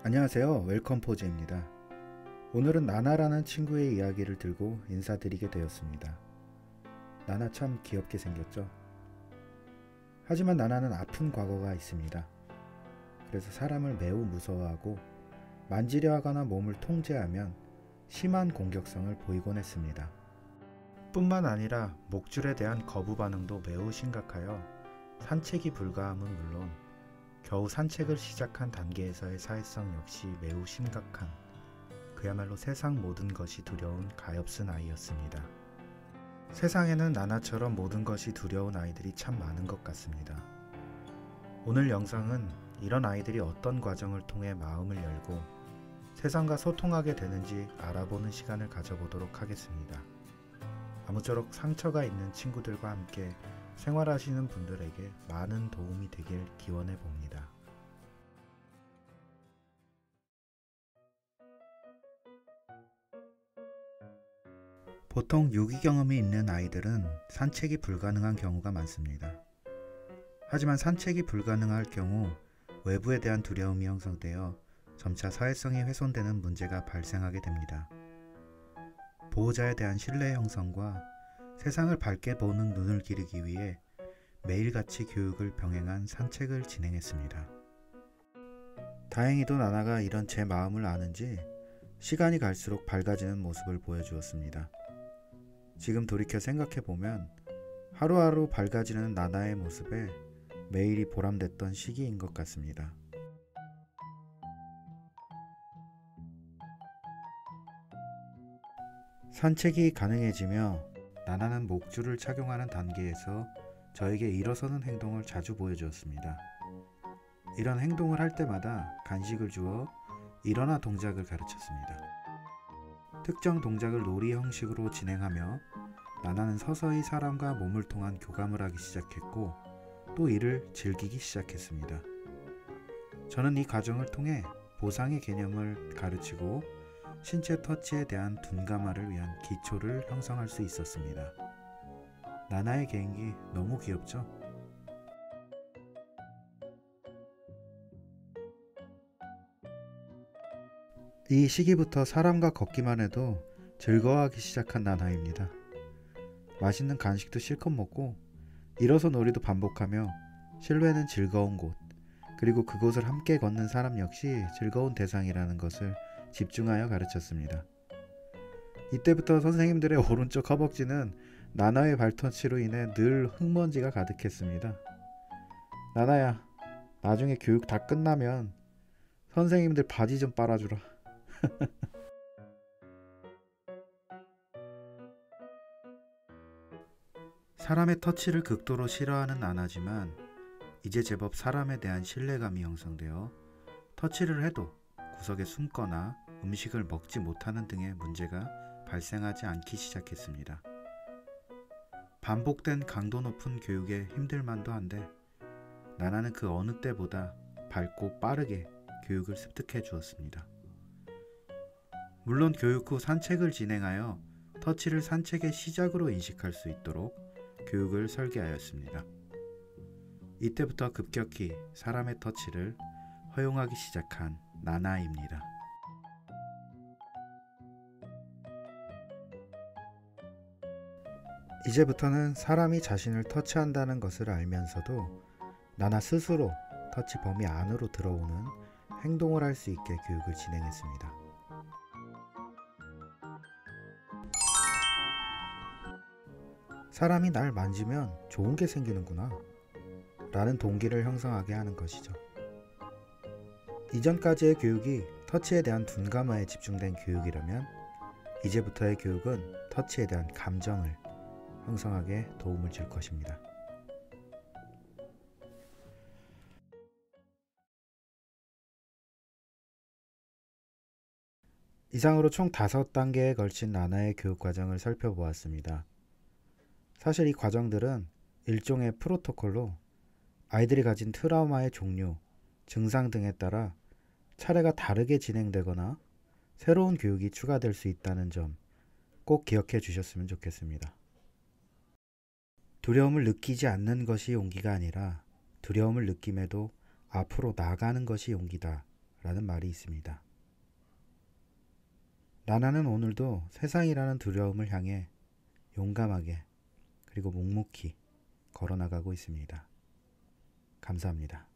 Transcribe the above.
안녕하세요. 웰컴 포즈입니다. 오늘은 나나라는 친구의 이야기를 들고 인사드리게 되었습니다. 나나 참 귀엽게 생겼죠? 하지만 나나는 아픈 과거가 있습니다. 그래서 사람을 매우 무서워하고 만지려 하거나 몸을 통제하면 심한 공격성을 보이곤 했습니다. 뿐만 아니라 목줄에 대한 거부 반응도 매우 심각하여 산책이 불가함은 물론 겨우 산책을 시작한 단계에서의 사회성 역시 매우 심각한, 그야말로 세상 모든 것이 두려운 가엾은 아이였습니다. 세상에는 나나처럼 모든 것이 두려운 아이들이 참 많은 것 같습니다. 오늘 영상은 이런 아이들이 어떤 과정을 통해 마음을 열고 세상과 소통하게 되는지 알아보는 시간을 가져보도록 하겠습니다. 아무쪼록 상처가 있는 친구들과 함께 생활하시는 분들에게 많은 도움이 되길 기원해 봅니다. 보통 유기경험이 있는 아이들은 산책이 불가능한 경우가 많습니다. 하지만 산책이 불가능할 경우 외부에 대한 두려움이 형성되어 점차 사회성이 훼손되는 문제가 발생하게 됩니다. 보호자에 대한 신뢰 형성과 세상을 밝게 보는 눈을 기르기 위해 매일같이 교육을 병행한 산책을 진행했습니다. 다행히도 나나가 이런 제 마음을 아는지 시간이 갈수록 밝아지는 모습을 보여주었습니다. 지금 돌이켜 생각해보면 하루하루 밝아지는 나나의 모습에 매일이 보람됐던 시기인 것 같습니다. 산책이 가능해지며 나나는 목줄을 착용하는 단계에서 저에게 일어서는 행동을 자주 보여주었습니다. 이런 행동을 할 때마다 간식을 주어 일어나 동작을 가르쳤습니다. 특정 동작을 놀이 형식으로 진행하며 나나는 서서히 사람과 몸을 통한 교감을 하기 시작했고 또 이를 즐기기 시작했습니다. 저는 이 과정을 통해 보상의 개념을 가르치고 신체 터치에 대한 둔감화를 위한 기초를 형성할 수 있었습니다. 나나의 개인기 너무 귀엽죠? 이 시기부터 사람과 걷기만 해도 즐거워하기 시작한 나나입니다. 맛있는 간식도 실컷 먹고 일어서 놀이도 반복하며 실외는 즐거운 곳, 그리고 그곳을 함께 걷는 사람 역시 즐거운 대상이라는 것을 집중하여 가르쳤습니다. 이때부터 선생님들의 오른쪽 허벅지는 나나의 발터치로 인해 늘 흙먼지가 가득했습니다. 나나야, 나중에 교육 다 끝나면 선생님들 바지 좀 빨아주라. 사람의 터치를 극도로 싫어하는 나나지만 이제 제법 사람에 대한 신뢰감이 형성되어 터치를 해도 구석에 숨거나 음식을 먹지 못하는 등의 문제가 발생하지 않기 시작했습니다. 반복된 강도 높은 교육에 힘들만도 한데 나나는 그 어느 때보다 밝고 빠르게 교육을 습득해 주었습니다. 물론 교육 후 산책을 진행하여 터치를 산책의 시작으로 인식할 수 있도록 교육을 설계하였습니다. 이때부터 급격히 사람의 터치를 허용하기 시작한 나나입니다. 이제부터는 사람이 자신을 터치한다는 것을 알면서도 나나 스스로 터치 범위 안으로 들어오는 행동을 할 수 있게 교육을 진행했습니다. 사람이 날 만지면 좋은 게 생기는구나 라는 동기를 형성하게 하는 것이죠. 이전까지의 교육이 터치에 대한 둔감화에 집중된 교육이라면 이제부터의 교육은 터치에 대한 감정을 형성하게 도움을 줄 것입니다. 이상으로 총 5단계에 걸친 나나의 교육 과정을 살펴보았습니다. 사실 이 과정들은 일종의 프로토콜로 아이들이 가진 트라우마의 종류, 증상 등에 따라 차례가 다르게 진행되거나 새로운 교육이 추가될 수 있다는 점 꼭 기억해 주셨으면 좋겠습니다. 두려움을 느끼지 않는 것이 용기가 아니라 두려움을 느낌에도 앞으로 나가는 것이 용기다 라는 말이 있습니다. 나나는 오늘도 세상이라는 두려움을 향해 용감하게 그리고 묵묵히 걸어나가고 있습니다. 감사합니다.